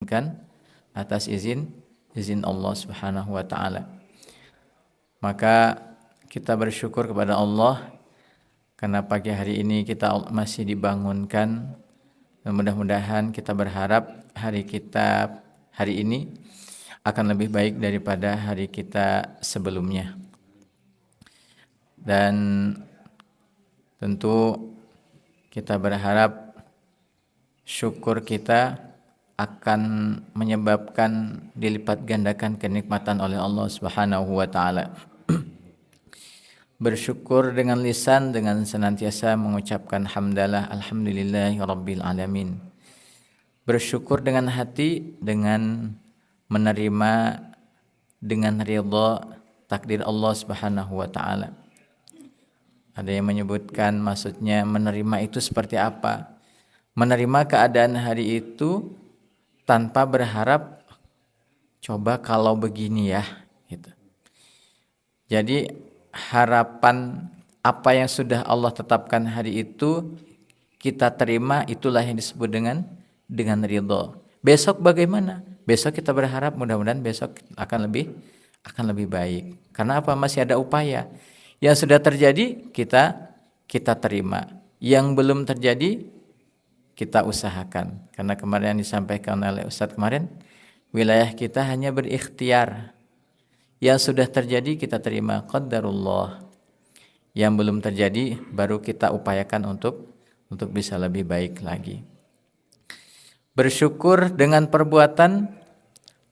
diizinkan atas izin Allah Subhanahu wa taala. Maka kita bersyukur kepada Allah karena pagi hari ini kita masih dibangunkan. Dan mudah-mudahan kita berharap hari kita hari ini akan lebih baik daripada hari kita sebelumnya. Dan tentu kita berharap syukur kita akan menyebabkan dilipat gandakan kenikmatan oleh Allah Subhanahu wa taala. Bersyukur dengan lisan dengan senantiasa mengucapkan hamdalah alhamdulillahi rabbil alamin. Bersyukur dengan hati dengan menerima dengan ridha takdir Allah Subhanahu wa taala. Ada yang menyebutkan maksudnya menerima itu seperti apa? Menerima keadaan hari itu tanpa berharap coba kalau begini ya gitu. Jadi harapan apa yang sudah Allah tetapkan hari itu kita terima, itulah yang disebut dengan ridho. Besok bagaimana? Besok kita berharap mudah-mudahan besok akan lebih baik. Karena apa? Masih ada upaya. Yang sudah terjadi kita terima. Yang belum terjadi kita usahakan. Karena kemarin yang disampaikan oleh Ustadz kemarin, wilayah kita hanya berikhtiar. Yang sudah terjadi kita terima qadarullah. Yang belum terjadi baru kita upayakan untuk bisa lebih baik lagi. Bersyukur dengan perbuatan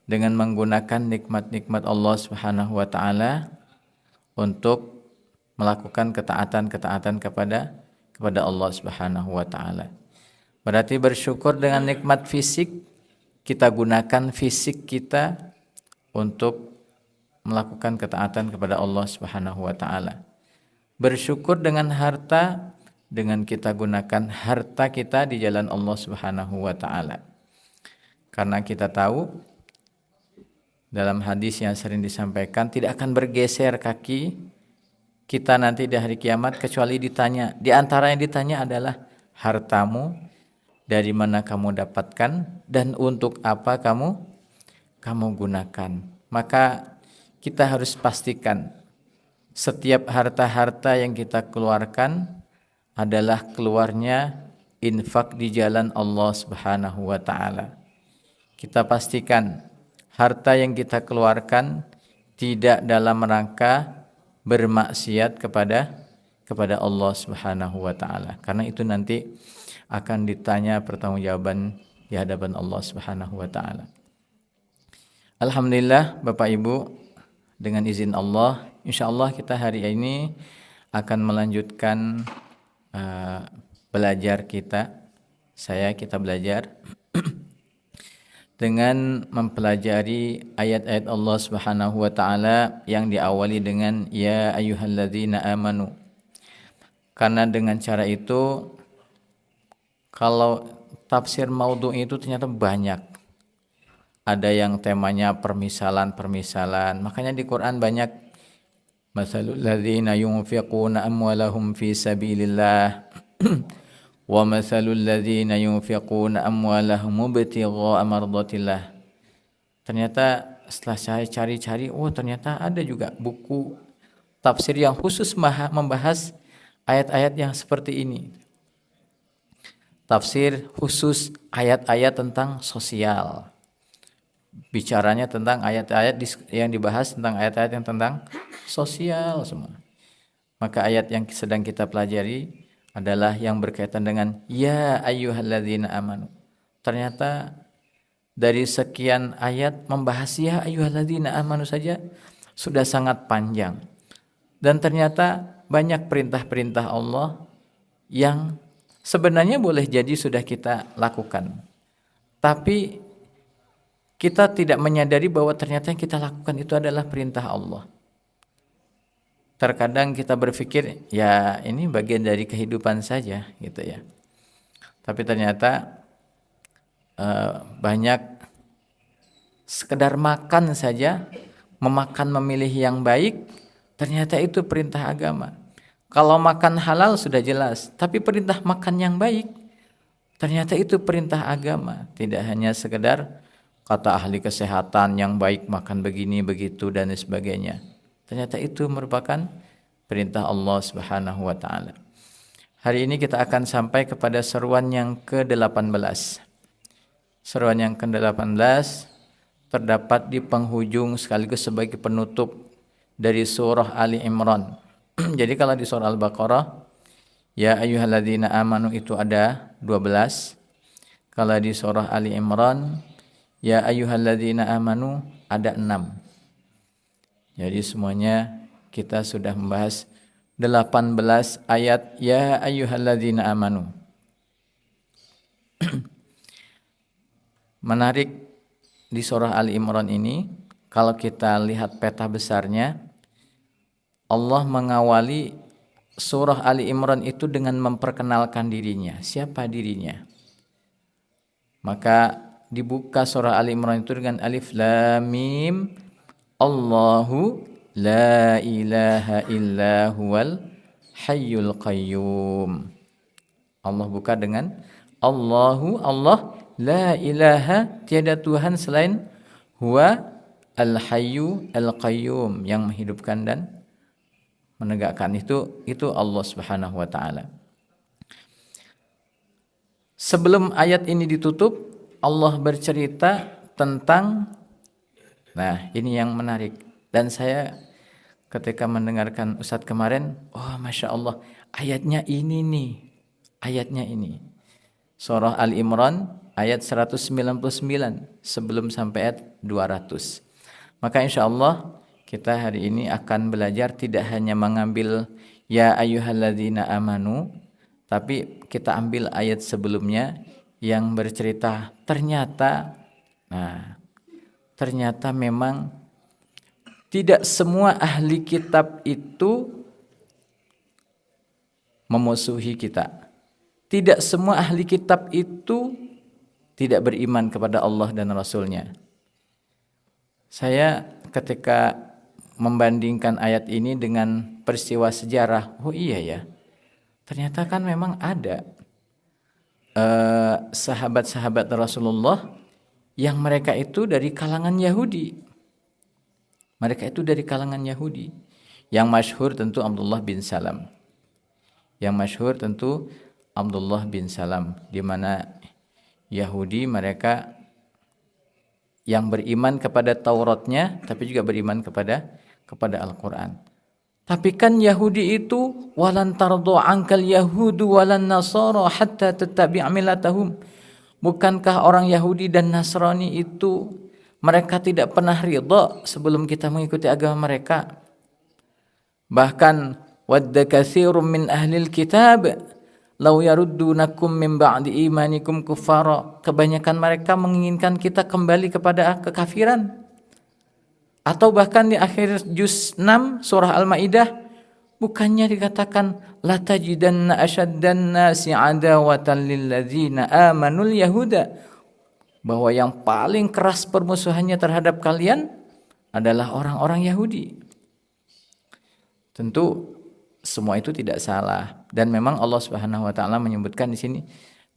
dengan menggunakan nikmat-nikmat Allah Subhanahu wa taala untuk melakukan ketaatan kepada Allah Subhanahu wa taala. Berarti bersyukur dengan nikmat fisik, kita gunakan fisik kita untuk melakukan ketaatan kepada Allah Subhanahu wa taala. Bersyukur dengan harta, dengan kita gunakan harta kita di jalan Allah Subhanahu wa taala. Karena kita tahu dalam hadis yang sering disampaikan tidak akan bergeser kaki kita nanti di hari kiamat kecuali ditanya. Di antara yang ditanya adalah hartamu dari mana kamu dapatkan dan untuk apa kamu gunakan. Maka kita harus pastikan setiap harta-harta yang kita keluarkan adalah keluarnya infak di jalan Allah Subhanahu wa taala. Kita pastikan harta yang kita keluarkan tidak dalam rangka bermaksiat kepada Allah Subhanahu wa taala. Karena itu nanti akan ditanya pertanggungjawaban di hadapan Allah Subhanahu wa taala. Alhamdulillah Bapak Ibu, dengan izin Allah, insyaallah kita hari ini akan melanjutkan belajar kita. Kita belajar dengan mempelajari ayat-ayat Allah Subhanahu wa taala yang diawali dengan ya ayyuhalladzina amanu. Karena dengan cara itu kalau tafsir maudhu itu ternyata banyak. Ada yang temanya permisalan. Makanya di Quran banyak masalul ladzina yunfiquna amwalahum fi sabilillah wa masalul ladzina yunfiquna amwalahum ibtigha'a mardatillah. Ternyata setelah saya cari-cari, ternyata ada juga buku tafsir yang khusus membahas ayat-ayat yang seperti ini. Tafsir khusus ayat-ayat tentang sosial. Bicaranya tentang ayat-ayat yang dibahas tentang ayat-ayat yang tentang sosial semua. Maka ayat yang sedang kita pelajari adalah yang berkaitan dengan ya ayyuhalladzina amanu. Ternyata dari sekian ayat membahas ya ayyuhalladzina amanu saja sudah sangat panjang. Dan ternyata banyak perintah-perintah Allah yang sebenarnya boleh jadi sudah kita lakukan. Tapi kita tidak menyadari bahwa ternyata yang kita lakukan itu adalah perintah Allah. Terkadang kita berpikir ya ini bagian dari kehidupan saja gitu ya. Tapi ternyata banyak sekedar makan saja, memilih yang baik, ternyata itu perintah agama. Kalau makan halal sudah jelas, tapi perintah makan yang baik ternyata itu perintah agama. Tidak hanya sekedar kata ahli kesehatan yang baik makan begini begitu dan sebagainya. Ternyata itu merupakan perintah Allah Subhanahu wa taala. Hari ini kita akan sampai kepada seruan yang ke-18. Seruan yang ke-18 terdapat di penghujung sekaligus sebagai penutup dari surah Ali Imran. Jadi kalau di surah Al-Baqarah, ya ayyuhalladzina amanu itu ada 12. Kalau di surah Ali Imran, ya ayyuhalladzina amanu ada 6. Jadi semuanya kita sudah membahas 18 ayat ya ayyuhalladzina amanu. Menarik di surah Ali Imran ini, kalau kita lihat peta besarnya, Allah mengawali surah Ali Imran itu dengan memperkenalkan dirinya. Siapa dirinya? Maka dibuka surah Ali Imran itu dengan alif lam mim, Allahu la ilaha illa huwal hayyul qayyum. Allah buka dengan Allahu, Allah, la ilaha, tiada Tuhan selain, huwa al-hayyu al-qayyum, yang menghidupkan dan menegakkan. Itu Allah Subhanahu wa taala. Sebelum ayat ini ditutup, Allah bercerita tentang, nah ini yang menarik. Dan saya ketika mendengarkan Ustadz kemarin, oh Masya Allah, ayatnya ini nih. Ayatnya ini. Surah Al-Imran ayat 199 sebelum sampai ayat 200. Maka insya Allah kita hari ini akan belajar tidak hanya mengambil ya ayyuhalladzina amanu, tapi kita ambil ayat sebelumnya yang bercerita ternyata memang tidak semua ahli kitab itu memusuhi kita. Tidak semua ahli kitab itu tidak beriman kepada Allah dan Rasul-Nya. Saya ketika membandingkan ayat ini dengan peristiwa sejarah, oh iya ya, ternyata kan memang ada sahabat-sahabat Rasulullah yang mereka itu dari kalangan Yahudi. Mereka itu dari kalangan Yahudi. Yang masyhur tentu Abdullah bin Salam. Di mana Yahudi mereka yang beriman kepada Tauratnya, tapi juga beriman kepada Al-Quran. Tapi kan Yahudi itu walan tardu ankal yahudu walan nasara hatta tattabi'a millatahum. Bukankah orang Yahudi dan Nasrani itu mereka tidak pernah ridha sebelum kita mengikuti agama mereka. Bahkan wadda katsirun min ahlil kitab law yaruddunakum min ba'di imanikum kuffara. Kebanyakan mereka menginginkan kita kembali kepada kekafiran. Atau bahkan di akhir juz 6 surah Al-Maidah, bukannya dikatakan la tajidanna ashaddan nasi adawatan lil ladzina amanul yahuda, bahwa yang paling keras permusuhannya terhadap kalian adalah orang-orang Yahudi. Tentu semua itu tidak salah, dan memang Allah Subhanahu wa taala menyebutkan di sini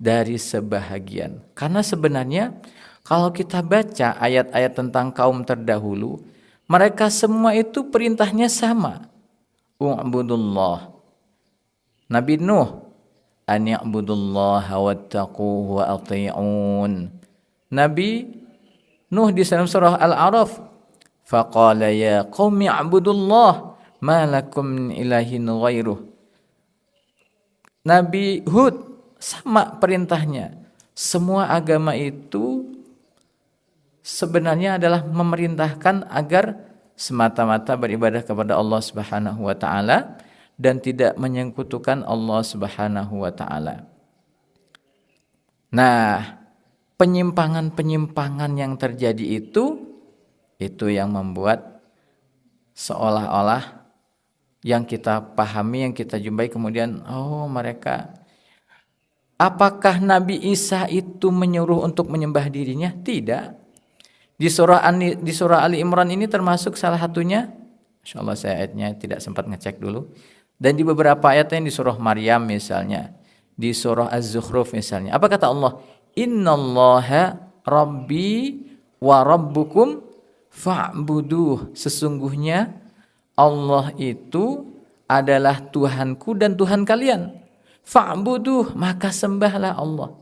dari sebahagian. Karena sebenarnya kalau kita baca ayat-ayat tentang kaum terdahulu, mereka semua itu perintahnya sama. U'budullah. Nabi Nuh, an ya'budullaha wattaquhu wa ati'un. Nabi Nuh di dalam surah Al-A'raf, faqala ya qaumi i'budullah ma lakum min ilahin ghairuh. Nabi Hud sama perintahnya. Semua agama itu sebenarnya adalah memerintahkan agar semata-mata beribadah kepada Allah Subhanahu wa taala dan tidak menyekutukan Allah Subhanahu wa taala. Nah, penyimpangan-penyimpangan yang terjadi itu yang membuat seolah-olah yang kita pahami, yang kita jumpai kemudian, oh mereka, apakah Nabi Isa itu menyuruh untuk menyembah dirinya? Tidak. Di surah Ali Imran ini termasuk salah satunya, Insya Allah saya ayatnya tidak sempat ngecek dulu, dan di beberapa ayatnya di surah Maryam misalnya, di surah Az-Zukhruf misalnya, apa kata Allah? Innallaha Rabbi wa rabbukum fa'buduh. Sesungguhnya Allah itu adalah Tuhanku dan Tuhan kalian. Fa'buduh, maka sembahlah Allah.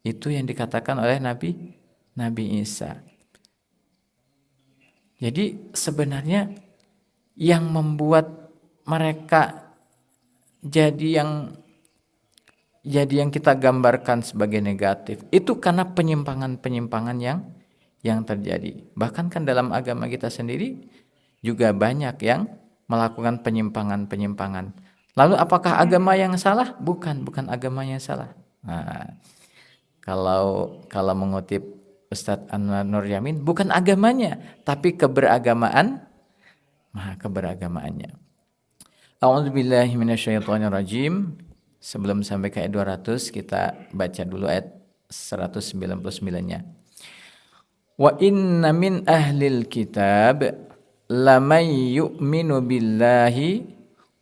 Itu yang dikatakan oleh Nabi Isa. Jadi sebenarnya yang membuat mereka jadi yang kita gambarkan sebagai negatif itu karena penyimpangan-penyimpangan yang terjadi. Bahkan kan dalam agama kita sendiri juga banyak yang melakukan penyimpangan-penyimpangan. Lalu apakah agama yang salah? Bukan agama yang salah. Nah, kalau mengutip Ustadz Anwar Nur Yamin, bukan agamanya, tapi keberagamaannya. A'udzubillahi minasyaitonirrajim. Sebelum sampai ke ayat 200, kita baca dulu ayat 199-nya. Wa inna min ahlil kitab lamay yu'minu billahi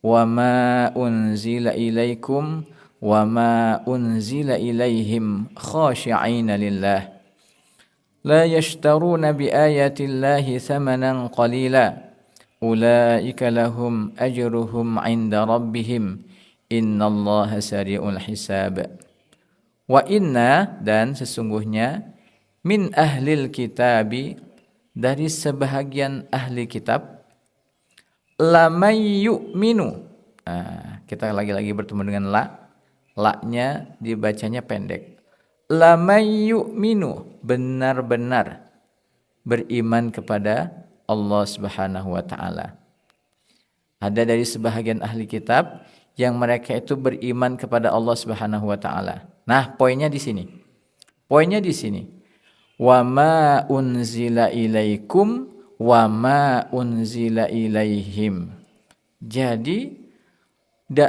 wa ma unzila ilaikum wa ma unzila ilaihim khashi'ina lillah la yashtaruna bi ayatillahi thamanan qalila ulaika lahum ajruhum 'inda rabbihim innallaha sari'ul hisab. Wa inna, dan sesungguhnya, min ahlil kitabi, dari sebahagian ahli kitab, lamay yu'minu. Kita lagi-lagi bertemu dengan la-nya dibacanya pendek. Lamay yu'minu, benar-benar beriman kepada Allah Subhanahu wa taala. Ada dari sebahagian ahli kitab yang mereka itu beriman kepada Allah Subhanahu wa taala. Nah, poinnya di sini. Wa ma unzila ilaikum wa ma unzila ilaihim. Jadi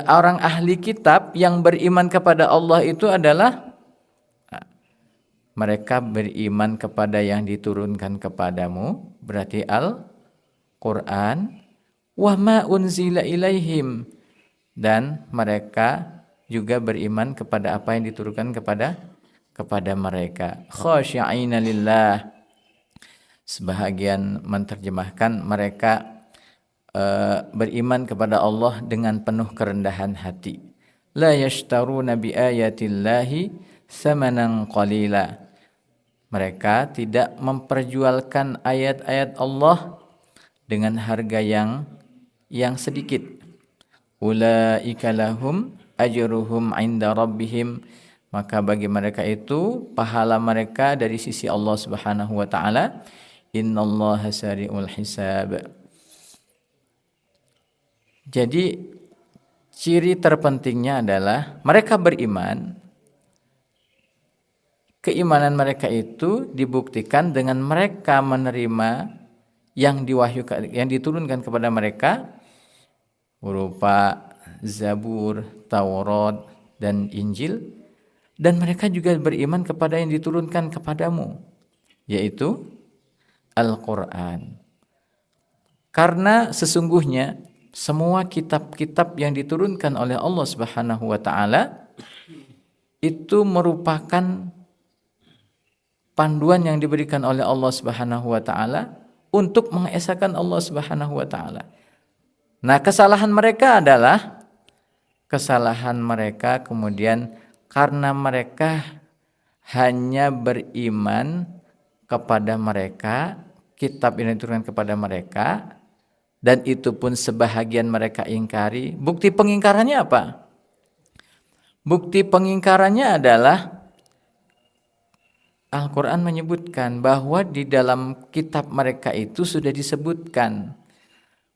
orang ahli kitab yang beriman kepada Allah itu adalah mereka beriman kepada yang diturunkan kepadamu, berarti Al-Qur'an, wa ma unzila ilaihim, dan mereka juga beriman kepada apa yang diturunkan kepada mereka. Khashi'ina lillah. Sebahagian menerjemahkan mereka beriman kepada Allah dengan penuh kerendahan hati. La yashtaruna bi ayatillahi samanan qalila. Mereka tidak memperjualkan ayat-ayat Allah dengan harga yang sedikit. Ulaika lahum ajruhum 'inda rabbihim, maka bagi mereka itu pahala mereka dari sisi Allah Subhanahu wa taala. Innallaha sari'ul hisab. Jadi ciri terpentingnya adalah mereka beriman. Keimanan mereka itu dibuktikan dengan mereka menerima yang diwahyukan, yang diturunkan kepada mereka berupa Zabur, Taurat, dan Injil, dan mereka juga beriman kepada yang diturunkan kepadamu, yaitu Al-Quran. Karena sesungguhnya semua kitab-kitab yang diturunkan oleh Allah Subhanahu wa taala itu merupakan panduan yang diberikan oleh Allah Subhanahu wa taala untuk mengesahkan Allah Subhanahu wa taala. Nah, kesalahan mereka kemudian karena mereka hanya beriman kepada mereka, kitab yang diturunkan kepada mereka, dan itu pun sebahagian mereka ingkari. Bukti pengingkarannya apa? Bukti pengingkarannya adalah Al-Quran menyebutkan bahwa di dalam kitab mereka itu sudah disebutkan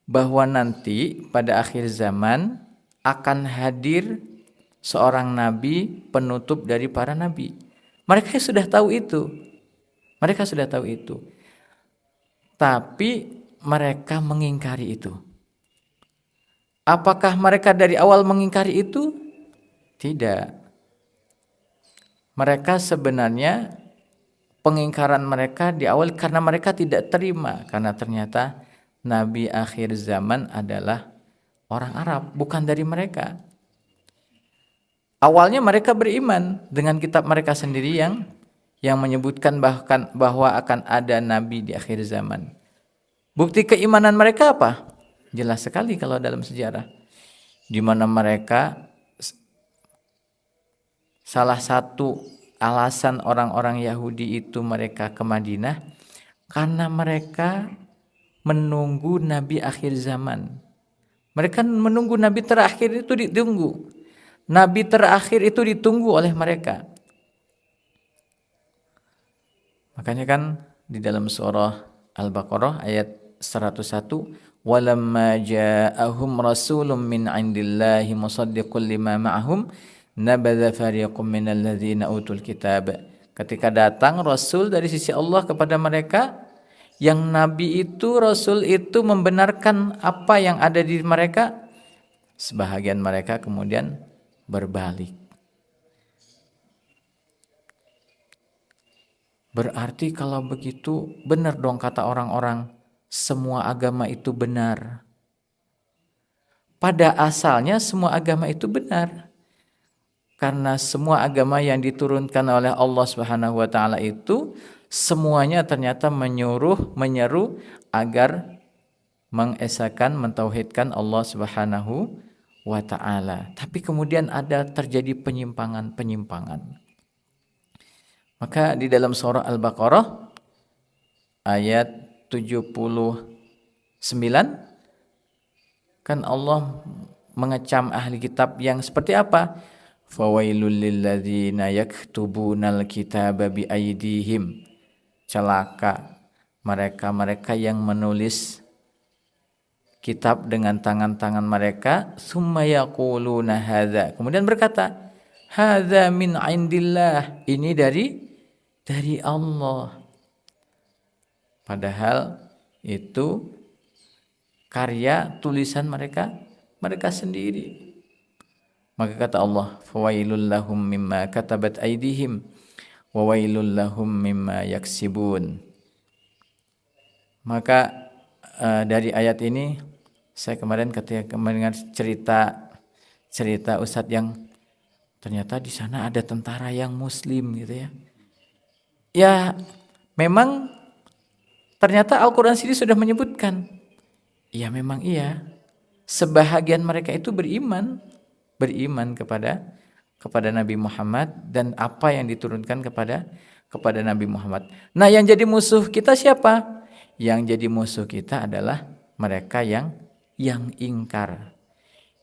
bahwa nanti pada akhir zaman akan hadir seorang nabi penutup dari para nabi. Mereka sudah tahu itu. Tapi mereka mengingkari itu. Apakah mereka dari awal mengingkari itu? Tidak. Mereka sebenarnya pengingkaran mereka di awal karena mereka tidak terima, karena ternyata nabi akhir zaman adalah orang Arab, bukan dari mereka. Awalnya mereka beriman dengan kitab mereka sendiri yang yang menyebutkan bahwa akan ada nabi di akhir zaman. Bukti keimanan mereka apa? Jelas sekali kalau dalam sejarah, di mana mereka, salah satu alasan orang-orang Yahudi itu mereka ke Madinah karena mereka menunggu nabi akhir zaman. Mereka menunggu nabi terakhir itu ditunggu. Nabi terakhir itu ditunggu oleh mereka. Makanya kan di dalam surah Al-Baqarah ayat 101, walamma ja'ahum rasulun min 'indillahi musaddiqun lima ma'ahum nabadha fariqum minal ladzina utul kitab. Ketika datang rasul dari sisi Allah kepada mereka, yang nabi itu, rasul itu membenarkan apa yang ada di mereka, sebahagian mereka kemudian berbalik. Berarti kalau begitu benar dong kata orang-orang, semua agama itu benar. Pada asalnya semua agama itu benar. Karena semua agama yang diturunkan oleh Allah Subhanahu wa taala itu semuanya ternyata menyeru agar mengesahkan, mentauhidkan Allah Subhanahu wa taala. Tapi kemudian ada terjadi penyimpangan. Maka di dalam surah Al-Baqarah ayat 79 kan Allah mengecam ahli kitab yang seperti apa? Fawailul lilladzina yaktubunal kitaba biaydihim. Celaka mereka yang menulis kitab dengan tangan-tangan mereka, summa yaquluna hadza. Kemudian berkata, hadza min indillah. Ini dari Allah. Padahal itu karya tulisan mereka sendiri. Maka kata Allah, fawailul lahum mimma katabat aydihim wa wailul lahum mimma yaksibun. Maka dari ayat ini saya kemarin ketika mendengar cerita ustadz yang ternyata di sana ada tentara yang muslim gitu ya. Ya, memang ternyata Al-Qur'an sendiri sudah menyebutkan. Ya memang iya. Sebahagian mereka itu beriman kepada Nabi Muhammad dan apa yang diturunkan kepada Nabi Muhammad. Nah, yang jadi musuh kita siapa? Yang jadi musuh kita adalah mereka yang ingkar.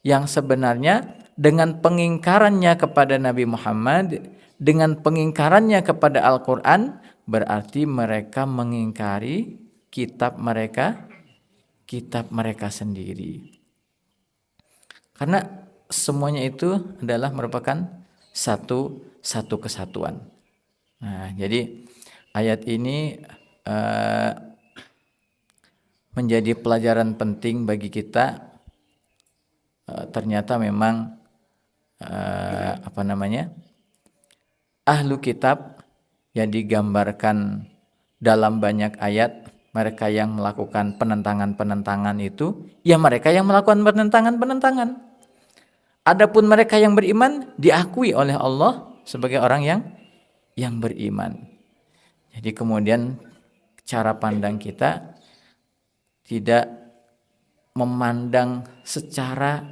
Yang sebenarnya dengan pengingkarannya kepada Nabi Muhammad, dengan pengingkarannya kepada Al-Qur'an, berarti mereka mengingkari kitab mereka sendiri. Karena semuanya itu adalah merupakan satu kesatuan. Nah, jadi ayat ini menjadi pelajaran penting bagi kita. Ternyata memang ahlu kitab yang digambarkan dalam banyak ayat, mereka yang melakukan penentangan itu, ya mereka yang melakukan penentangan. Adapun mereka yang beriman diakui oleh Allah sebagai orang yang beriman. Jadi kemudian cara pandang kita tidak memandang secara,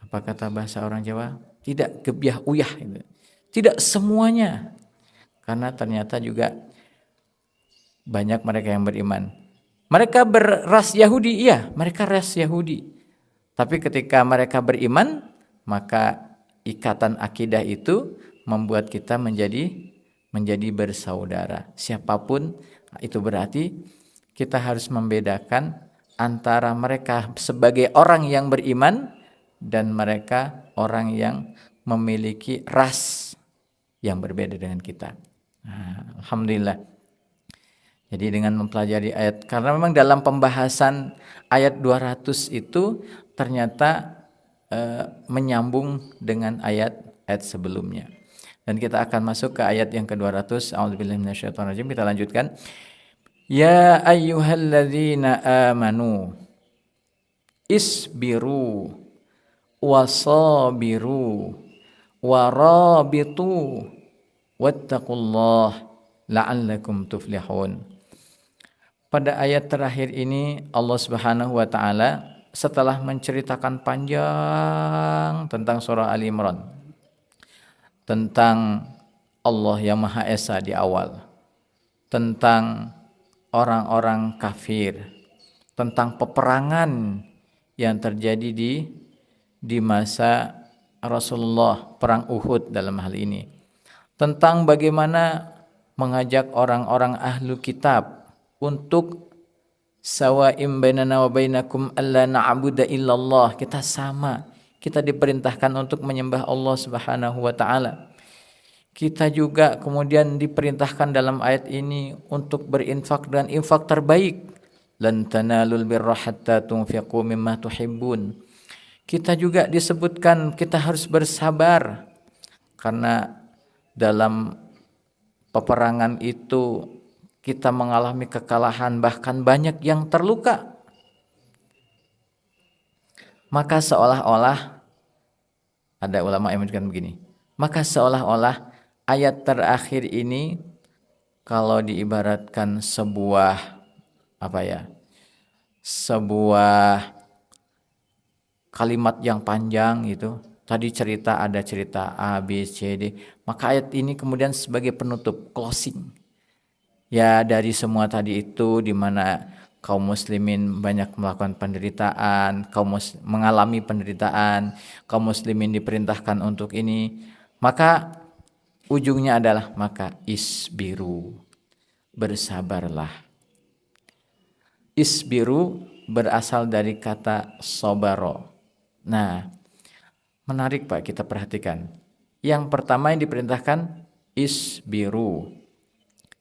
apa kata bahasa orang Jawa, tidak gebyah uyah gitu. Tidak semuanya. Karena ternyata juga banyak mereka yang beriman. Mereka beras Yahudi, iya, mereka ras Yahudi. Tapi ketika mereka beriman, maka ikatan akidah itu membuat kita menjadi bersaudara. Siapapun itu, berarti kita harus membedakan antara mereka sebagai orang yang beriman dan mereka orang yang memiliki ras yang berbeda dengan kita. Nah, alhamdulillah. Jadi dengan mempelajari ayat, karena memang dalam pembahasan ayat 200 itu ternyata menyambung dengan ayat sebelumnya. Dan kita akan masuk ke ayat yang ke-200. A'udzubillahi minasyaitonirrajim. Kita lanjutkan. Ya ayyuhalladzina amanu isbiru wasabiru warabitu wattaqullah la'allakum tuflihun. Pada ayat terakhir ini Allah Subhanahu wa taala setelah menceritakan panjang tentang surah Ali Imran, tentang Allah yang Maha Esa di awal, tentang orang-orang kafir, tentang peperangan yang terjadi di masa Rasulullah, perang Uhud dalam hal ini, tentang bagaimana mengajak orang-orang ahlu kitab untuk sawa'im bainana wa bainakum alla na'budu illallah, kita sama, kita diperintahkan untuk menyembah Allah Subhanahu wa taala. Kita juga kemudian diperintahkan dalam ayat ini untuk berinfak dan infak terbaik. Lan tanalul birra hatta tunfiqu mimma tuhibbun. Kita juga disebutkan kita harus bersabar karena dalam peperangan itu kita mengalami kekalahan, bahkan banyak yang terluka. Maka seolah-olah, ada ulama yang menyebutkan begini, maka seolah-olah ayat terakhir ini kalau diibaratkan sebuah sebuah kalimat yang panjang gitu. Tadi ada cerita A, B, C, D. Maka ayat ini kemudian sebagai penutup, closing. Ya, dari semua tadi itu di mana kaum muslimin banyak melakukan penderitaan, mengalami penderitaan, kaum muslimin diperintahkan untuk ini, maka ujungnya adalah maka isbiru, bersabarlah. Isbiru berasal dari kata sobaro. Nah, menarik Pak, kita perhatikan. Yang pertama yang diperintahkan isbiru.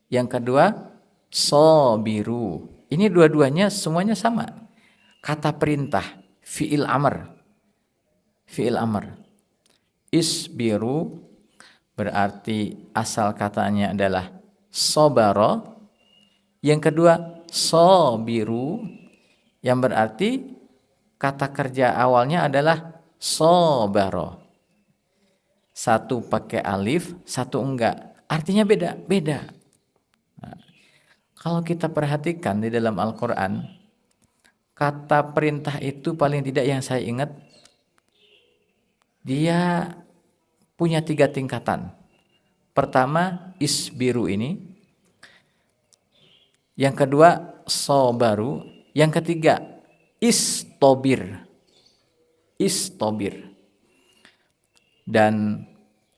Yang kedua sobiru. Ini dua-duanya semuanya sama. Kata perintah, fi'il amr. Fi'il amr. Isbiru berarti asal katanya adalah sobaro. Yang kedua sobiru, yang berarti kata kerja awalnya adalah sobaro. Satu pakai alif, satu enggak. Artinya beda. Nah, kalau kita perhatikan di dalam Al-Quran, kata perintah itu paling tidak yang saya ingat, dia punya 3 tingkatan. Pertama, isbiru ini. Yang kedua, sobaru. Yang ketiga, istobir. Dan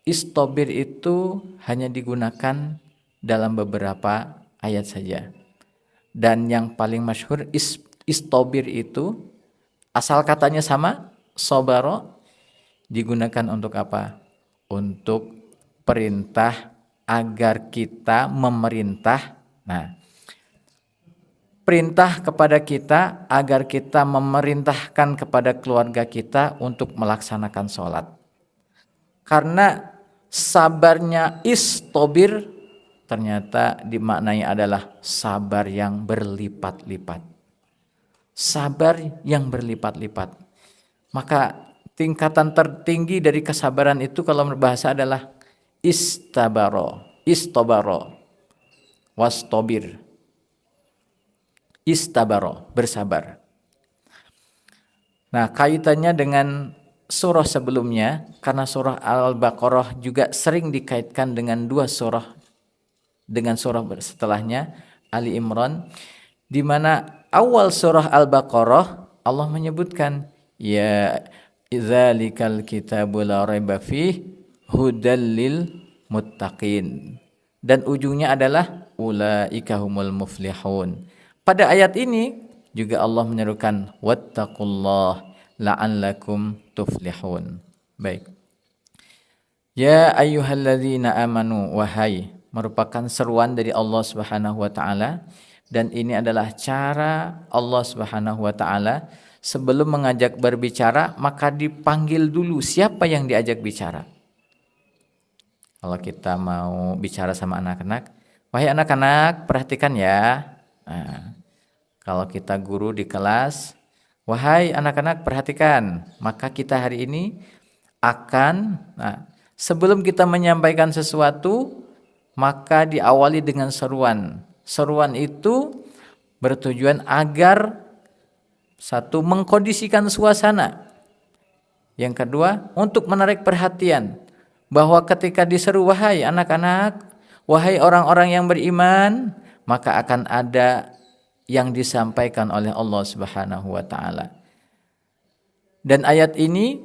istobir itu hanya digunakan dalam beberapa ayat saja. Dan yang paling masyhur istobir itu asal katanya sama, sobaro, digunakan untuk apa? Untuk perintah agar kita memerintah. Nah, perintah kepada kita agar kita memerintahkan kepada keluarga kita untuk melaksanakan sholat. Karena sabarnya istobir ternyata dimaknai adalah sabar yang berlipat-lipat. Sabar yang berlipat-lipat. Maka tingkatan tertinggi dari kesabaran itu kalau berbahasa adalah istobaro, wastobir. Istabaro, bersabar. Nah, kaitannya dengan surah sebelumnya, karena surah Al-Baqarah juga sering dikaitkan dengan surah setelahnya, Ali Imran, di mana awal surah Al-Baqarah Allah menyebutkan ya dzalikal kitabu la raiba fih hudal lil muttaqin, dan ujungnya adalah ulaika humul muflihun. Pada ayat ini juga Allah menyerukan wattaqullah la'allakum tuflihun. Baik. Ya ayyuhalladzina amanu, wahai, merupakan seruan dari Allah Subhanahu wa taala, dan ini adalah cara Allah Subhanahu wa taala sebelum mengajak berbicara maka dipanggil dulu siapa yang diajak bicara. Kalau kita mau bicara sama anak-anak, wahai anak-anak, perhatikan ya. Nah, kalau kita guru di kelas, wahai anak-anak perhatikan, maka kita hari ini akan, sebelum kita menyampaikan sesuatu, maka diawali dengan seruan. Seruan itu bertujuan agar satu, mengkondisikan suasana. Yang kedua, untuk menarik perhatian bahwa ketika diseru, wahai anak-anak, wahai orang-orang yang beriman, maka akan ada yang disampaikan oleh Allah Subhanahu wa taala. Dan ayat ini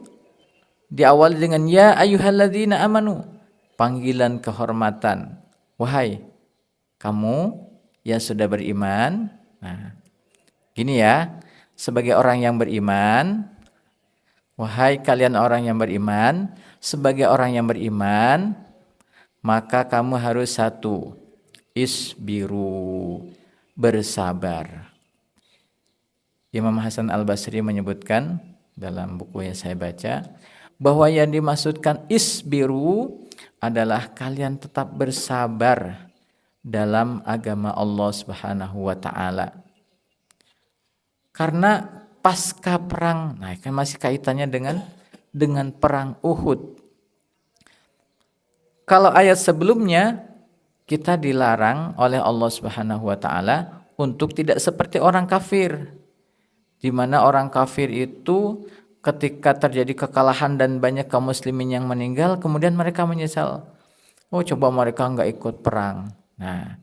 diawali dengan ya ayyuhalladzina amanu, panggilan kehormatan. Wahai kamu yang sudah beriman. Nah, gini ya, sebagai orang yang beriman, wahai kalian orang yang beriman, sebagai orang yang beriman, maka kamu harus satu, isbiru, bersabar. Imam Hasan Al-Basri menyebutkan dalam buku yang saya baca, bahwa yang dimaksudkan isbiru adalah kalian tetap bersabar dalam agama Allah Subhanahu wa taala. Karena pasca perang, nah kan masih kaitannya dengan perang Uhud. Kalau ayat sebelumnya kita dilarang oleh Allah Subhanahu wa taala untuk tidak seperti orang kafir. Di mana orang kafir itu ketika terjadi kekalahan dan banyak kaum muslimin yang meninggal, kemudian mereka menyesal. Oh, coba mereka enggak ikut perang. Nah,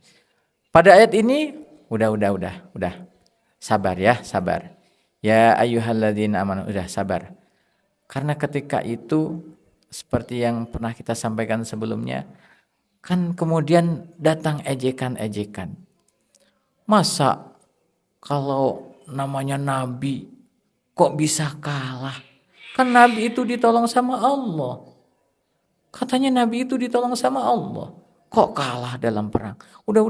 pada ayat ini udah. Sabar ya, sabar. Ya ayyuhalladzina amanu, udah sabar. Karena ketika itu seperti yang pernah kita sampaikan sebelumnya, kan kemudian datang ejekan-ejekan. Masa kalau namanya nabi kok bisa kalah? Kan nabi itu ditolong sama Allah. Katanya nabi itu ditolong sama Allah. Kok kalah dalam perang? Udah.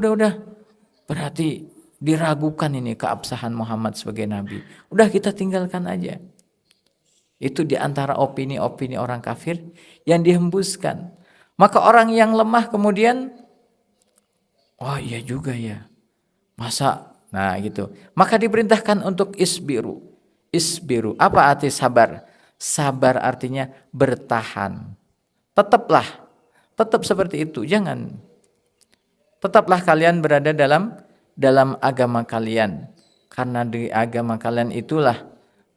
Berarti diragukan ini keabsahan Muhammad sebagai nabi. Udah kita tinggalkan aja. Itu diantara opini-opini orang kafir yang dihembuskan. Maka orang yang lemah kemudian, oh iya juga ya. Masa? Nah gitu. Maka diperintahkan untuk isbiru. Isbiru. Apa arti sabar? Sabar artinya bertahan. Tetap seperti itu. Jangan. Tetaplah kalian berada dalam agama kalian. Karena di agama kalian itulah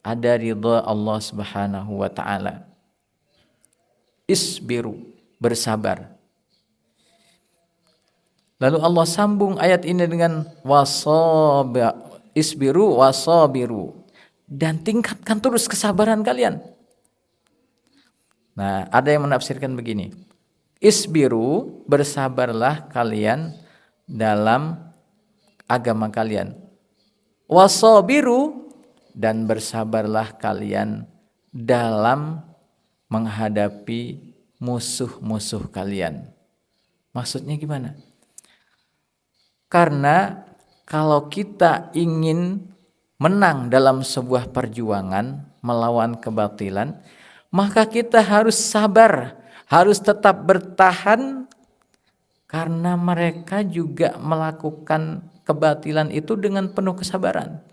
ada ridha Allah Subhanahu wa taala. Isbiru, bersabar. Lalu Allah sambung ayat ini dengan isbiru wasabiru, dan tingkatkan terus kesabaran kalian. Nah, ada yang menafsirkan begini. Isbiru, bersabarlah kalian dalam agama kalian. Wasabiru, dan bersabarlah kalian dalam menghadapi musuh-musuh kalian. Maksudnya gimana? Karena kalau kita ingin menang dalam sebuah perjuangan melawan kebatilan, maka kita harus sabar, harus tetap bertahan, karena mereka juga melakukan kebatilan itu dengan penuh kesabaran.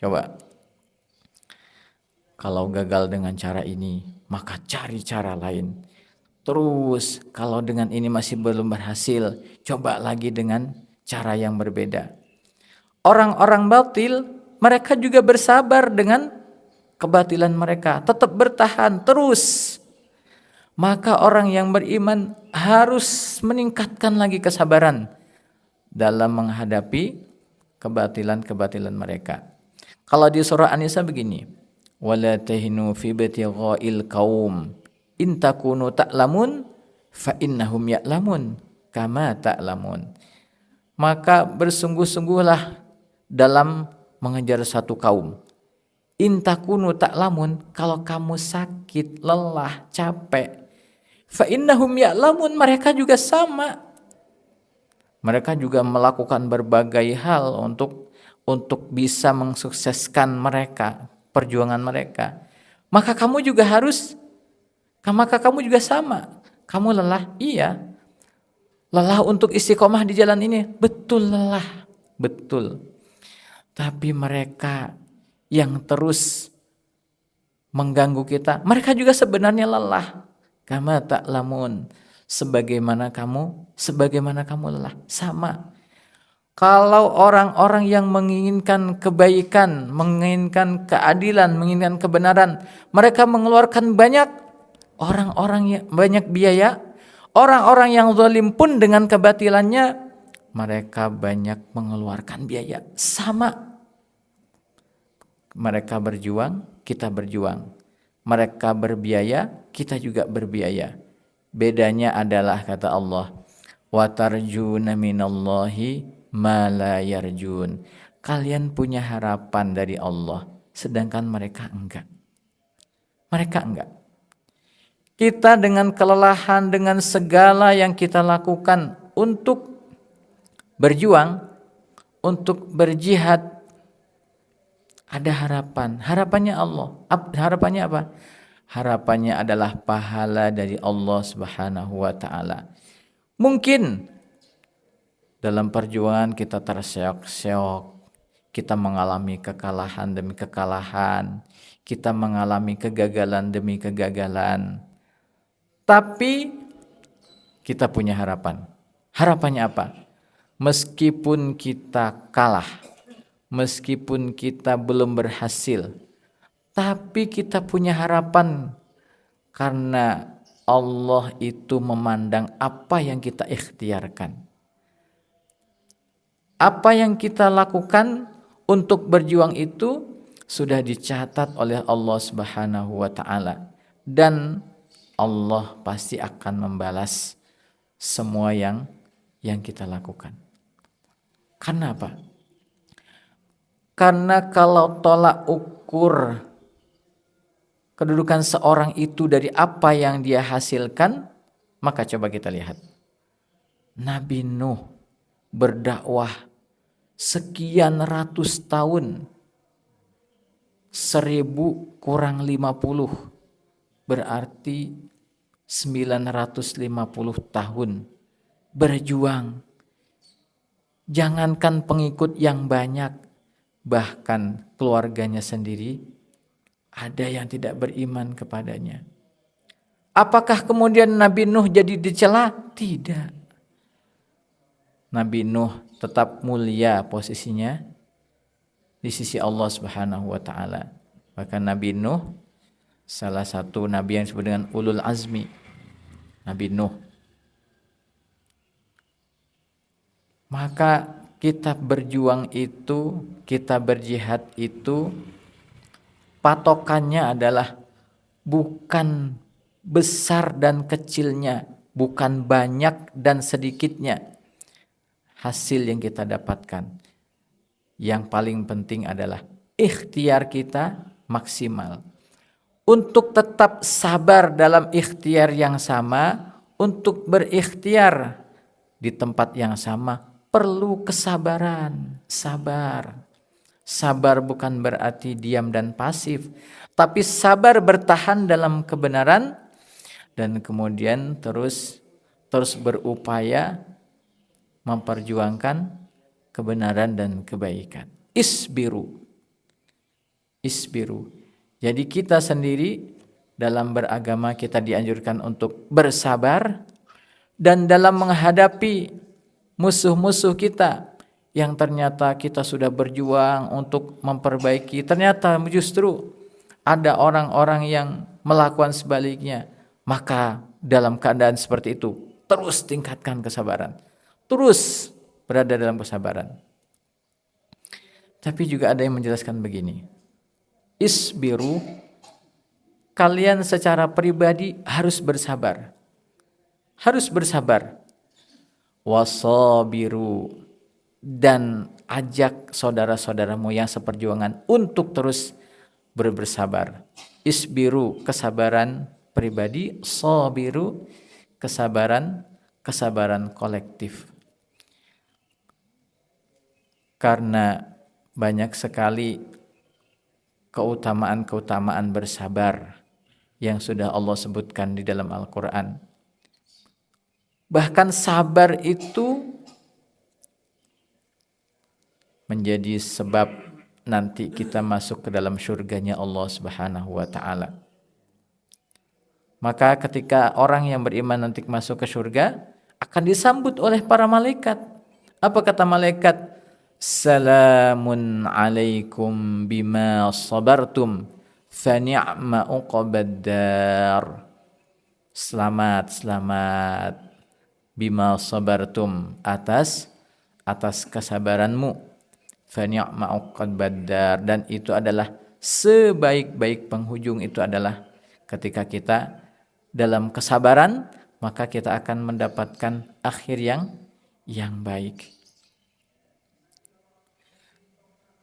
Coba, kalau gagal dengan cara ini, maka cari cara lain. Terus, kalau dengan ini masih belum berhasil, coba lagi dengan cara yang berbeda. Orang-orang batil, mereka juga bersabar dengan kebatilan mereka. Tetap bertahan, terus. Maka orang yang beriman harus meningkatkan lagi kesabaran dalam menghadapi kebatilan-kebatilan mereka. Kalau di surah An-Nisa begini, wala tahinu fi ibtigha'il qaum in takunu ta'lamun fa innahum ya'lamun kama ta'lamun. Maka bersungguh-sungguhlah dalam mengejar satu kaum. In takunu ta'lamun, kalau kamu sakit, lelah, capek, fa innahum ya'lamun, mereka juga sama. Mereka juga melakukan berbagai hal untuk bisa mensukseskan mereka, perjuangan mereka. Maka kamu juga sama. Kamu lelah? Iya. Lelah untuk istiqomah di jalan ini? Betul lelah. Betul. Tapi mereka yang terus mengganggu kita, mereka juga sebenarnya lelah. Kama ta'lamun. sebagaimana kamu lelah. Sama. Kalau orang-orang yang menginginkan kebaikan, menginginkan keadilan, menginginkan kebenaran, mereka mengeluarkan banyak banyak biaya. Orang-orang yang zalim pun dengan kebatilannya, mereka banyak mengeluarkan biaya. Sama. Mereka berjuang, kita berjuang. Mereka berbiaya, kita juga berbiaya. Bedanya adalah kata Allah, wa tarjuna minallahi ma la yarjun. Kalian punya harapan dari Allah, sedangkan mereka enggak. Mereka enggak. Kita dengan kelelahan, dengan segala yang kita lakukan untuk berjuang, untuk berjihad, ada harapan. Harapannya Allah. Harapannya apa? Harapannya adalah pahala dari Allah Subhanahu wa taala. Mungkin dalam perjuangan kita terseok-seok, kita mengalami kekalahan demi kekalahan, kita mengalami kegagalan demi kegagalan. Tapi kita punya harapan. Harapannya apa? Meskipun kita kalah, meskipun kita belum berhasil, tapi kita punya harapan karena Allah itu memandang apa yang kita ikhtiarkan. Apa yang kita lakukan untuk berjuang itu sudah dicatat oleh Allah Subhanahu wa taala, dan Allah pasti akan membalas semua yang kita lakukan. Karena apa? Karena kalau tolak ukur kedudukan seorang itu dari apa yang dia hasilkan, maka coba kita lihat. Nabi Nuh berdakwah sekian ratus tahun, 1000 kurang 50, berarti 950 tahun berjuang. Jangankan pengikut yang banyak, bahkan keluarganya sendiri ada yang tidak beriman kepadanya. Apakah kemudian Nabi Nuh jadi dicela? Tidak. Nabi Nuh tetap mulia posisinya di sisi Allah Subhanahu wa taala. Bahkan Nabi Nuh salah satu nabi yang disebut dengan ulul azmi, Nabi Nuh. Maka kita berjuang itu, kita berjihad itu, patokannya adalah bukan besar dan kecilnya, bukan banyak dan sedikitnya hasil yang kita dapatkan. Yang paling penting adalah ikhtiar kita maksimal. Untuk tetap sabar dalam ikhtiar yang sama, untuk berikhtiar di tempat yang sama, perlu kesabaran, sabar. Sabar bukan berarti diam dan pasif, tapi sabar bertahan dalam kebenaran dan kemudian terus berupaya memperjuangkan kebenaran dan kebaikan. Isbiru. Jadi kita sendiri dalam beragama kita dianjurkan untuk bersabar, dan dalam menghadapi musuh-musuh kita yang ternyata kita sudah berjuang untuk memperbaiki, ternyata justru ada orang-orang yang melakukan sebaliknya, maka dalam keadaan seperti itu terus tingkatkan kesabaran, terus berada dalam kesabaran. Tapi juga ada yang menjelaskan begini, isbiru, kalian secara pribadi harus bersabar. Harus bersabar. Wasabiru, dan ajak saudara-saudaramu yang seperjuangan untuk terus bersabar. Isbiru, kesabaran pribadi, sabiru, kesabaran kolektif. Karena banyak sekali keutamaan bersabar yang sudah Allah sebutkan di dalam Al-Quran. Bahkan sabar itu menjadi sebab nanti kita masuk ke dalam surganya Allah Subhanahu wa taala. Maka ketika orang yang beriman nanti masuk ke surga, akan disambut oleh para malaikat. Apa kata malaikat? Salamun alaikum bima sabartum fa ni'ma uqbaddar. Selamat, selamat bima sabartum atas kesabaranmu. Fa ni'ma uqbaddar, dan itu adalah sebaik-baik penghujung, itu adalah ketika kita dalam kesabaran, maka kita akan mendapatkan akhir yang baik.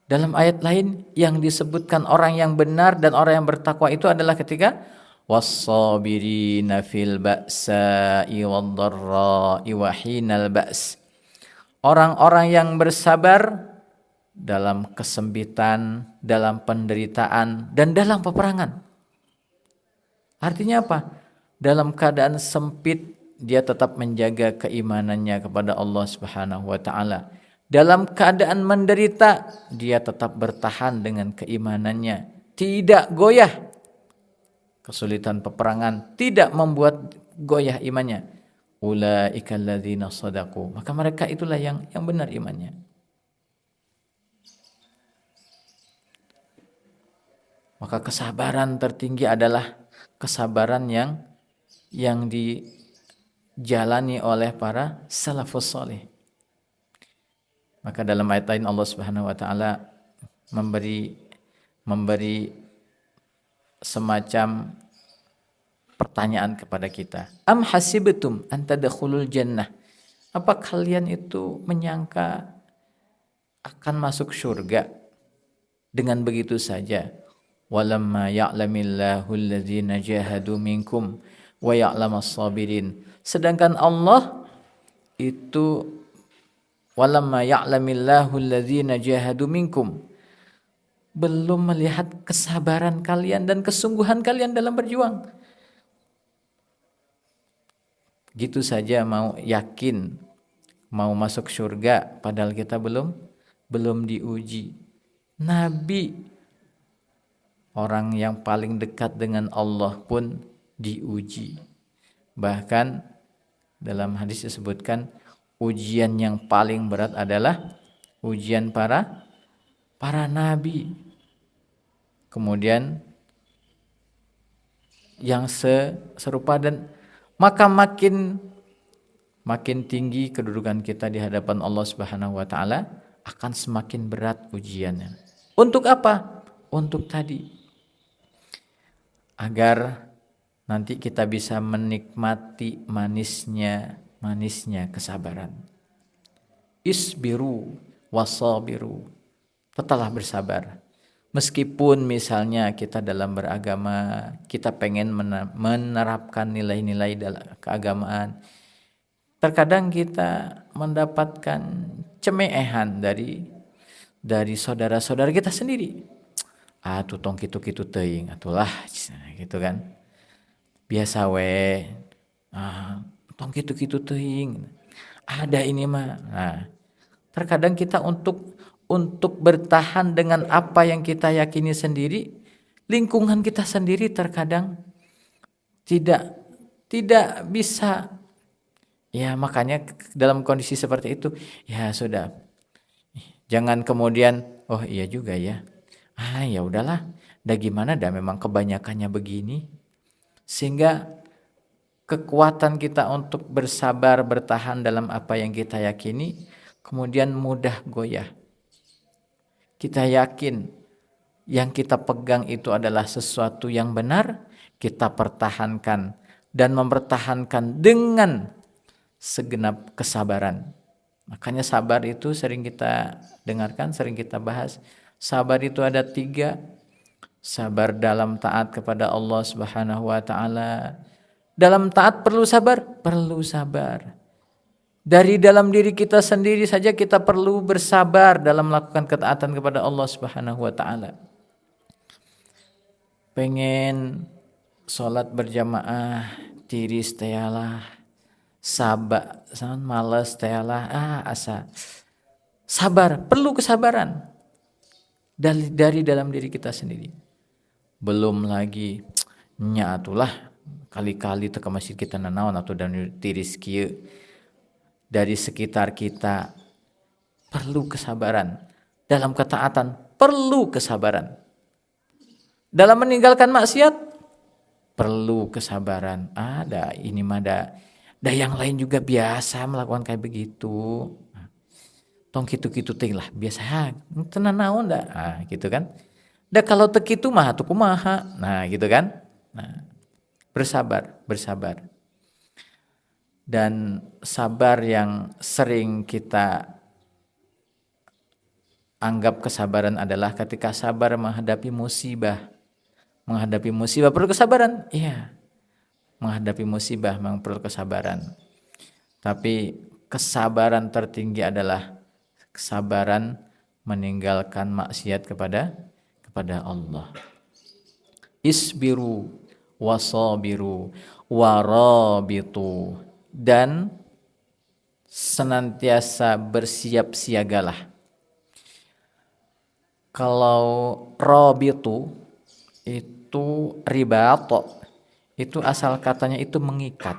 Dalam ayat lain yang disebutkan orang yang benar dan orang yang bertakwa itu adalah ketika was-sabirina fil ba'sa'i wad-dharra'i wa hinal ba's. Orang-orang yang bersabar dalam kesempitan, dalam penderitaan, dan dalam peperangan. Artinya apa? Dalam keadaan sempit dia tetap menjaga keimanannya kepada Allah Subhanahu wa taala. Dalam keadaan menderita, dia tetap bertahan dengan keimanannya, tidak goyah. Kesulitan peperangan tidak membuat goyah imannya. Ulaikal ladzina shadaqu. Maka mereka itulah yang benar imannya. Maka kesabaran tertinggi adalah kesabaran yang dijalani oleh para salafus saleh. Maka dalam ayat lain Allah Subhanahu wa taala memberi semacam pertanyaan kepada kita. Am hasibtum an tadkhulul jannah? Apa kalian itu menyangka akan masuk surga dengan begitu saja? Walamma ya'lamillahu alladzina jahadu minkum wa ya'lamas sabirin. Sedangkan Allah itu walamma ya'lamillahu alladzina jahadu minkum, belum melihat kesabaran kalian dan kesungguhan kalian dalam berjuang. Gitu saja mau yakin mau masuk surga padahal kita belum diuji. Nabi, orang yang paling dekat dengan Allah pun diuji. Bahkan dalam hadis disebutkan ujian yang paling berat adalah ujian para nabi. Kemudian yang serupa, dan maka makin tinggi kedudukan kita di hadapan Allah Subhanahu wa taala, akan semakin berat ujiannya. Untuk apa? Untuk tadi, agar nanti kita bisa menikmati manisnya kesabaran. Isbiru wasabiru. Tetaplah bersabar. Meskipun misalnya kita dalam beragama, kita pengen menerapkan nilai-nilai dalam keagamaan, terkadang kita mendapatkan cemeehan dari saudara-saudara kita sendiri. Tutong kitu-kitu teuing atulah gitu kan. Biasa we. Tong kitu-kitu teuing. Ada ini mah. Nah, terkadang kita untuk bertahan dengan apa yang kita yakini sendiri, lingkungan kita sendiri terkadang tidak bisa. Ya, makanya dalam kondisi seperti itu, ya sudah. Jangan kemudian, oh iya juga ya. Ya udahlah, dah gimana dah memang kebanyakannya begini. Sehingga kekuatan kita untuk bersabar, bertahan dalam apa yang kita yakini, kemudian mudah goyah. Kita yakin yang kita pegang itu adalah sesuatu yang benar, kita pertahankan dan mempertahankan dengan segenap kesabaran. Makanya sabar itu sering kita dengarkan, sering kita bahas. Sabar itu ada 3. Sabar dalam taat kepada Allah Subhanahu wa taala. Dalam taat perlu sabar, Dari dalam diri kita sendiri saja kita perlu bersabar dalam melakukan ketaatan kepada Allah Subhanahu wa taala. Pengen sholat berjamaah, tiris tealah, sabar, malas tealah, asa. Sabar, perlu kesabaran dari dalam diri kita sendiri. Belum lagi nyatulah kali-kali teu ka masjid kita nanaon atau dan tiris kieu dari sekitar kita. Perlu kesabaran. Dalam ketaatan perlu kesabaran. Dalam meninggalkan maksiat perlu kesabaran. Ini mah da yang lain juga biasa melakukan kayak begitu. Tong kitu-kitu teh lah biasa. Teu naon da. Gitu kan. Da kalau teu kitu mah atuh kumaha. Nah, gitu kan? Nah, bersabar. Dan sabar yang sering kita anggap kesabaran adalah ketika sabar menghadapi musibah. Menghadapi musibah perlu kesabaran? Iya. Menghadapi musibah memang perlu kesabaran. Tapi kesabaran tertinggi adalah kesabaran meninggalkan maksiat kepada Allah. Isbiru wasabiru warabitu, dan senantiasa bersiap siagalah. Kalau rabitu itu ribat, itu asal katanya itu mengikat.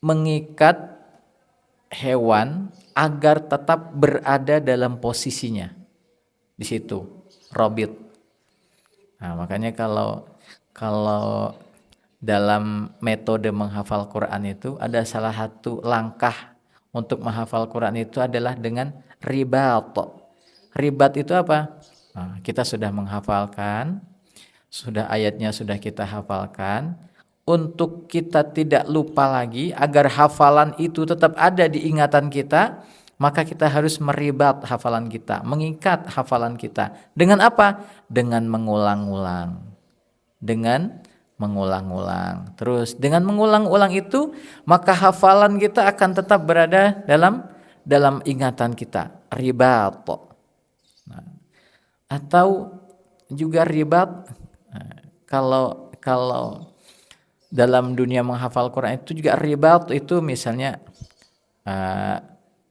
Mengikat hewan agar tetap berada dalam posisinya. Di situ robit. Nah, makanya kalau dalam metode menghafal Quran itu ada salah satu langkah untuk menghafal Quran itu adalah dengan ribat. Ribat itu apa? Nah, kita sudah menghafalkan, sudah ayatnya sudah kita hafalkan. Untuk kita tidak lupa lagi, agar hafalan itu tetap ada di ingatan kita, maka kita harus meribat hafalan kita, mengikat hafalan kita. Dengan apa? Dengan mengulang-ulang. Terus dengan mengulang-ulang itu, maka hafalan kita akan tetap berada dalam ingatan kita. Ribat. Nah, atau juga ribat, kalau dalam dunia menghafal Quran itu juga ribat itu misalnya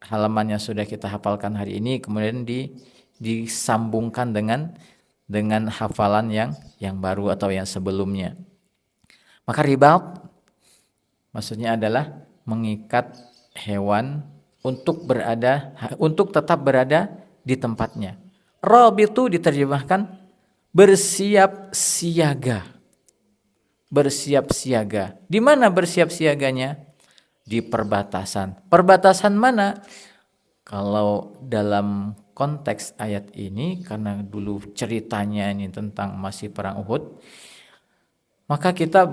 halamannya sudah kita hafalkan hari ini, kemudian disambungkan dengan hafalan yang baru atau yang sebelumnya. Maka ribat maksudnya adalah mengikat hewan untuk tetap berada di tempatnya. Rob itu diterjemahkan bersiap siaga. Bersiap siaga. Di mana bersiap siaganya? Di perbatasan. Perbatasan mana? Kalau dalam konteks ayat ini, karena dulu ceritanya ini tentang masih perang Uhud, maka kita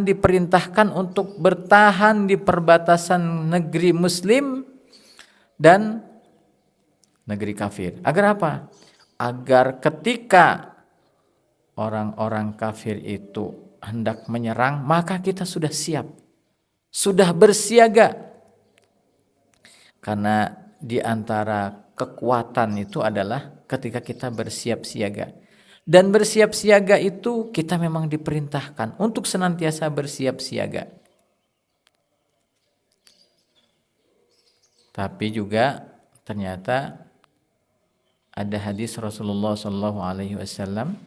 diperintahkan untuk bertahan di perbatasan negeri Muslim dan negeri kafir. Agar apa? Agar ketika orang-orang kafir itu hendak menyerang, maka kita sudah siap, sudah bersiaga. Karena di antara kekuatan itu adalah ketika kita bersiap siaga. Dan bersiap siaga itu kita memang diperintahkan untuk senantiasa bersiap siaga. Tapi juga ternyata ada hadis Rasulullah SAW,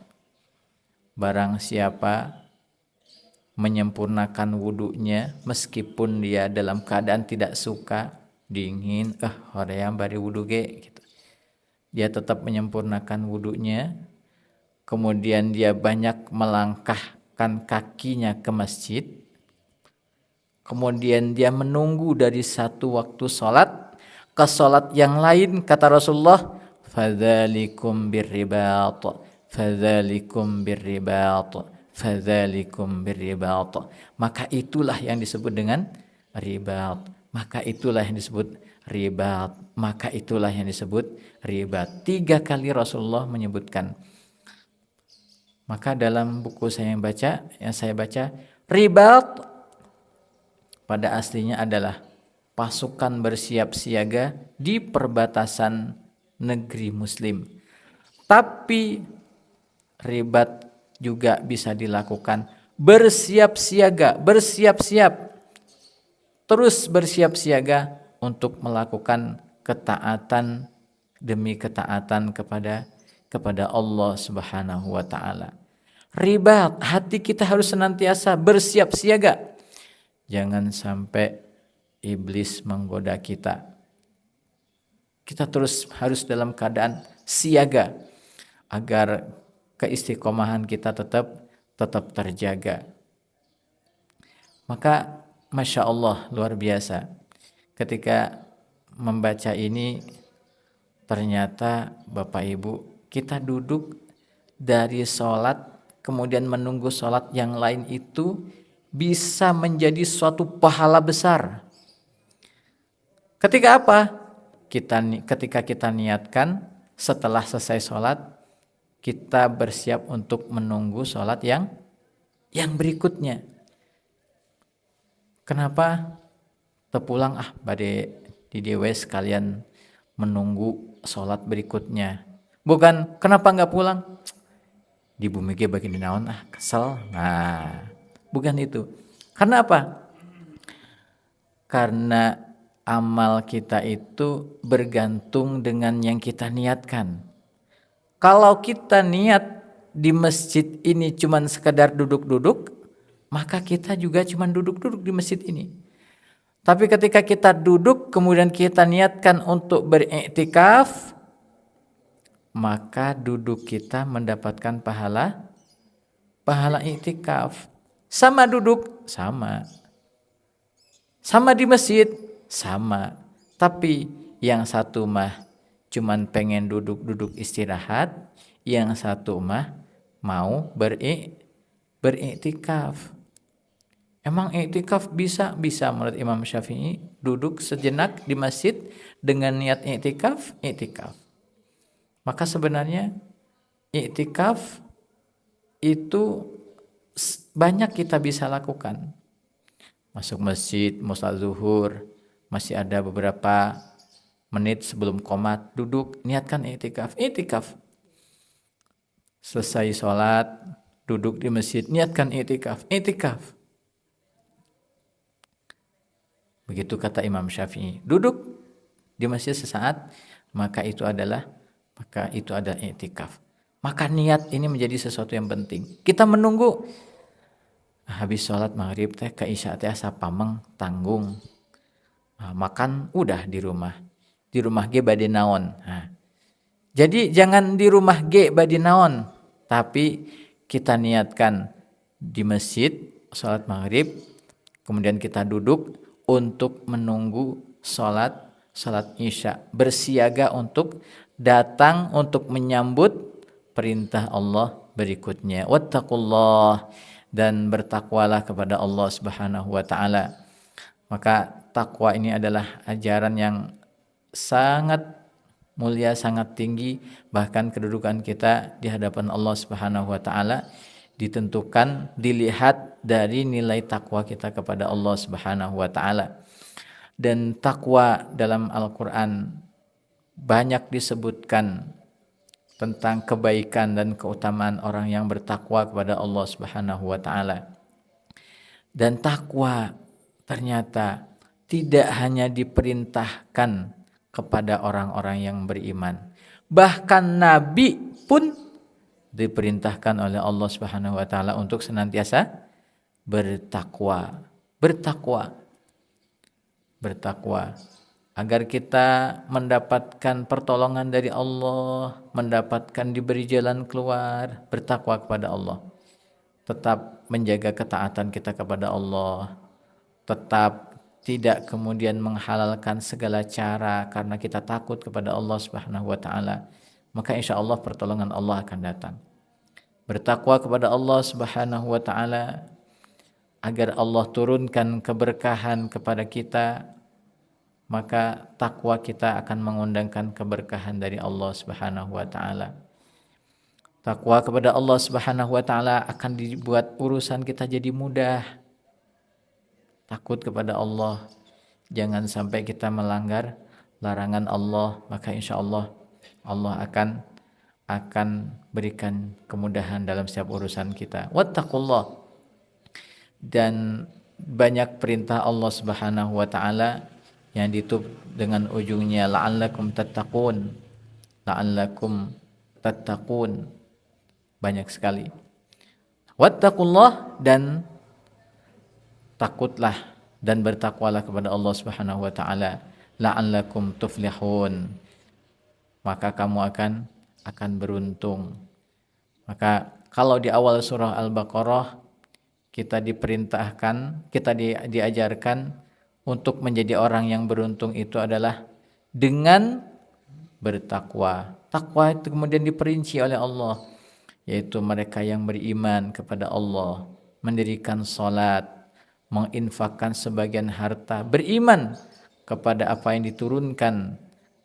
barang siapa menyempurnakan wudunya meskipun dia dalam keadaan tidak suka, dingin, hoream bari wudu ge gitu. Dia tetap menyempurnakan wudunya, kemudian dia banyak melangkahkan kakinya ke masjid, kemudian dia menunggu dari satu waktu sholat ke sholat yang lain, kata Rasulullah, fadzalikum birribat, maka itulah yang disebut dengan ribat. Maka itulah yang disebut ribat. Maka itulah yang disebut ribat. 3 kali Rasulullah menyebutkan. Maka dalam buku yang saya baca, ribat pada aslinya adalah pasukan bersiap siaga di perbatasan negeri Muslim. Tapi ribat juga bisa dilakukan bersiap siaga, terus bersiap siaga untuk melakukan ketaatan demi ketaatan kepada kepada Allah Subhanahu wa taala. Ribat, hati kita harus senantiasa bersiap siaga. Jangan sampai iblis menggoda kita. Kita terus harus dalam keadaan siaga agar keistiqomahan kita tetap terjaga. Maka Masya Allah luar biasa. Ketika membaca ini ternyata Bapak Ibu kita duduk dari sholat kemudian menunggu sholat yang lain itu bisa menjadi suatu pahala besar. Ketika apa? Ketika kita niatkan setelah selesai sholat kita bersiap untuk menunggu sholat yang berikutnya. Kenapa? Tepulang bade di dewe sekalian menunggu sholat berikutnya. Bukan kenapa nggak pulang? Di bumi ge bagi dinaon kesel. Nah, bukan itu. Karena apa? Karena amal kita itu bergantung dengan yang kita niatkan. Kalau kita niat di masjid ini cuman sekedar duduk-duduk, maka kita juga cuman duduk-duduk di masjid ini. Tapi ketika kita duduk kemudian kita niatkan untuk beriktikaf, maka duduk kita mendapatkan pahala iktikaf. Sama duduk, sama. Sama di masjid, sama. Tapi yang satu mah cuman pengen duduk-duduk istirahat, yang satu mah mau beriktikaf. Emang iktikaf bisa menurut Imam Syafi'i duduk sejenak di masjid dengan niat iktikaf. Maka sebenarnya iktikaf itu banyak kita bisa lakukan. Masuk masjid, musalat zuhur, masih ada beberapa menit sebelum qomat duduk niatkan iktikaf. Selesai sholat duduk di masjid niatkan iktikaf. Begitu kata Imam Syafi'i. Duduk di masjid sesaat, maka itu adalah iktikaf. Maka niat ini menjadi sesuatu yang penting. Kita menunggu habis sholat maghrib teh ke isya teh sapameng tanggung. Makan udah di rumah. Di rumah ge bade naon. Jadi jangan di rumah ge bade naon, tapi kita niatkan di masjid sholat maghrib, kemudian kita duduk untuk menunggu sholat isya, bersiaga untuk datang untuk menyambut perintah Allah berikutnya. Wattaqullah, dan bertakwalah kepada Allah Subhanahu wa taala. Maka takwa ini adalah ajaran yang sangat mulia, sangat tinggi, bahkan kedudukan kita di hadapan Allah Subhanahu wa taala ditentukan dilihat dari nilai takwa kita kepada Allah Subhanahu wa taala. Dan takwa dalam Al-Qur'an banyak disebutkan tentang kebaikan dan keutamaan orang yang bertakwa kepada Allah Subhanahu wa taala. Dan takwa ternyata tidak hanya diperintahkan kepada orang-orang yang beriman. Bahkan Nabi pun diperintahkan oleh Allah Subhanahu wa taala untuk senantiasa bertakwa agar kita mendapatkan pertolongan dari Allah, mendapatkan diberi jalan keluar, bertakwa kepada Allah. Tetap menjaga ketaatan kita kepada Allah, tetap tidak kemudian menghalalkan segala cara karena kita takut kepada Allah Subhanahu wa taala. Maka insya Allah pertolongan Allah akan datang. Bertakwa kepada Allah Subhanahu wa taala agar Allah turunkan keberkahan kepada kita, maka takwa kita akan mengundangkan keberkahan dari Allah Subhanahu wa taala. Takwa kepada Allah Subhanahu wa taala akan dibuat urusan kita jadi mudah. Takut kepada Allah, jangan sampai kita melanggar larangan Allah, maka insya Allah Allah akan berikan kemudahan dalam setiap urusan kita. Wattaqullah. Dan banyak perintah Allah Subhanahu wa taala yang ditutup dengan ujungnya la'allakum tattaqun, la'allakum tattaqun, banyak sekali. Wattaqullah, dan takutlah dan bertakwalah kepada Allah Subhanahu wa taala, la'allakum tuflihun, maka kamu akan beruntung. Maka kalau di awal surah Al-Baqarah kita diperintahkan, kita diajarkan untuk menjadi orang yang beruntung itu adalah dengan bertakwa. Takwa itu kemudian diperinci oleh Allah, yaitu mereka yang beriman kepada Allah, mendirikan salat, menginfakkan sebagian harta, beriman kepada apa yang diturunkan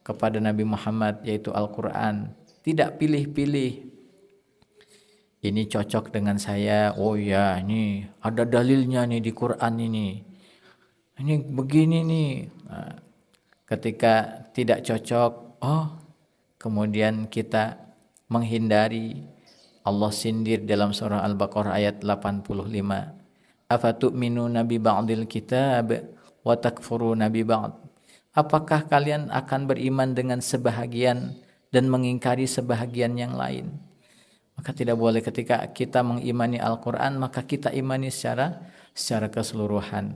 kepada Nabi Muhammad, yaitu Al-Quran, tidak pilih-pilih. Ini cocok dengan saya, oh ya ini ada dalilnya nih di Quran ini begini nih. Nah, ketika tidak cocok, kemudian kita menghindari. Allah sindir dalam surah Al-Baqarah ayat 85. Afatu'minuna bi ba'dil kitab wa takfuruna bi ba'd. Apakah kalian akan beriman dengan sebahagian dan mengingkari sebahagian yang lain? Maka tidak boleh ketika kita mengimani Al-Quran, maka kita imani secara keseluruhan.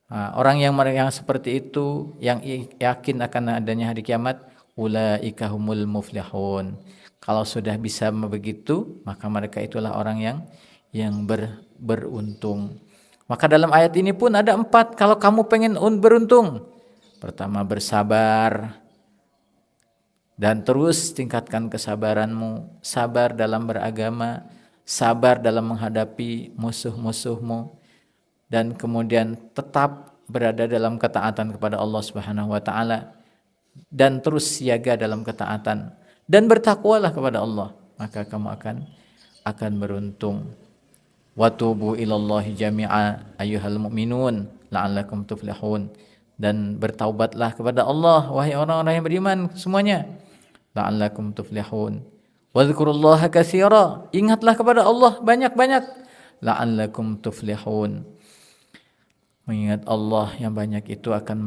Orang yang seperti itu, yang yakin akan adanya hari kiamat, ulaika humul muflihun. Kalau sudah bisa begitu, maka mereka itulah orang yang beruntung. Maka dalam ayat ini pun ada 4 kalau kamu pengen beruntung. Pertama, bersabar, dan terus tingkatkan kesabaranmu, sabar dalam beragama, sabar dalam menghadapi musuh-musuhmu, dan kemudian tetap berada dalam ketaatan kepada Allah Subhanahu wa taala, dan terus siaga dalam ketaatan, dan bertakwalah kepada Allah, maka kamu akan beruntung. Wa tubu ilallahi jami'a ayyuhal mu'minun la'allakum tuflihun, dan bertaubatlah kepada Allah wahai orang-orang yang beriman semuanya, la'allakum tuflihun. Wadhkurullaha katsira, ingatlah kepada Allah banyak-banyak, la'allakum tuflihun. Mengingat Allah yang banyak itu akan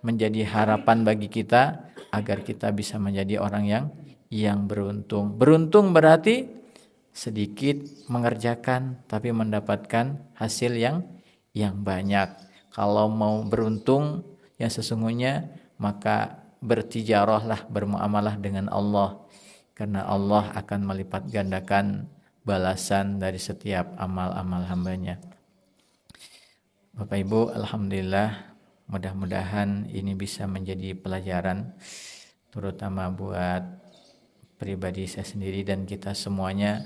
menjadi harapan bagi kita agar kita bisa menjadi orang yang beruntung. Beruntung berarti sedikit mengerjakan tapi mendapatkan hasil yang banyak. Kalau mau beruntung yang sesungguhnya, maka bertijarahlah, bermuamalah dengan Allah, karena Allah akan melipat gandakan balasan dari setiap amal-amal hambanya. Bapak Ibu, alhamdulillah, mudah-mudahan ini bisa menjadi pelajaran terutama buat pribadi saya sendiri dan kita semuanya.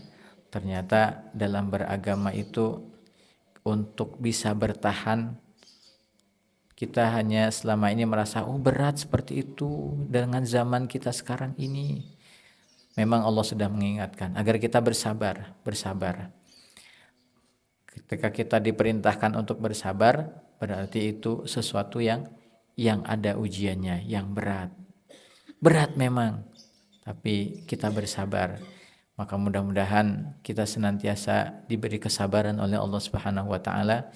Ternyata dalam beragama itu untuk bisa bertahan, kita hanya selama ini merasa berat seperti itu dengan zaman kita sekarang ini. Memang Allah sudah mengingatkan agar kita bersabar. Ketika kita diperintahkan untuk bersabar, berarti itu sesuatu yang ada ujiannya, yang berat. Berat memang, tapi kita bersabar. Maka mudah-mudahan kita senantiasa diberi kesabaran oleh Allah Subhanahu wa taala,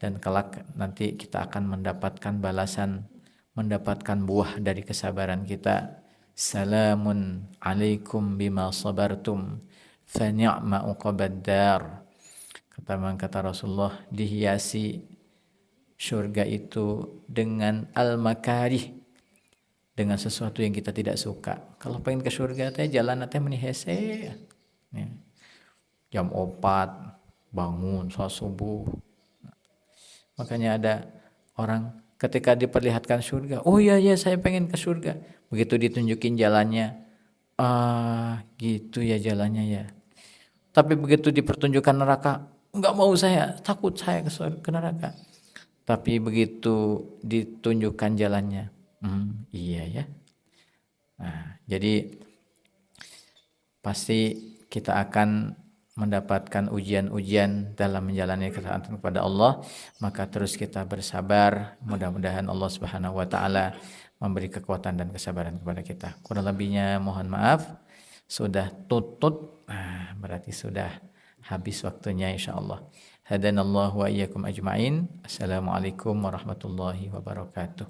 dan kelak nanti kita akan mendapatkan balasan, mendapatkan buah dari kesabaran kita. Salamun alaikum bima sabartum fa ni'ma uqbad dar. Kata Rasulullah, dihiasi surga itu dengan al-makarih, dengan sesuatu yang kita tidak suka. Kalau pengen ke surga teh jalan teh meni hese. Jam 4 bangun salat subuh. Makanya ada orang ketika diperlihatkan surga, oh iya saya pengen ke surga. Begitu ditunjukin jalannya, gitu ya jalannya ya. Tapi begitu dipertunjukkan neraka, enggak mau saya, takut saya ke neraka. Tapi begitu ditunjukkan jalannya, iya ya. Nah, jadi pasti kita akan mendapatkan ujian-ujian dalam menjalani ketaatan kepada Allah, maka terus kita bersabar. Mudah-mudahan Allah Subhanahu wa taala memberi kekuatan dan kesabaran kepada kita. Kurang lebihnya mohon maaf. Sudah tutut, berarti sudah habis waktunya insyaallah. Hadanallahu wa iyyakum ajmain. Assalamualaikum warahmatullahi wabarakatuh.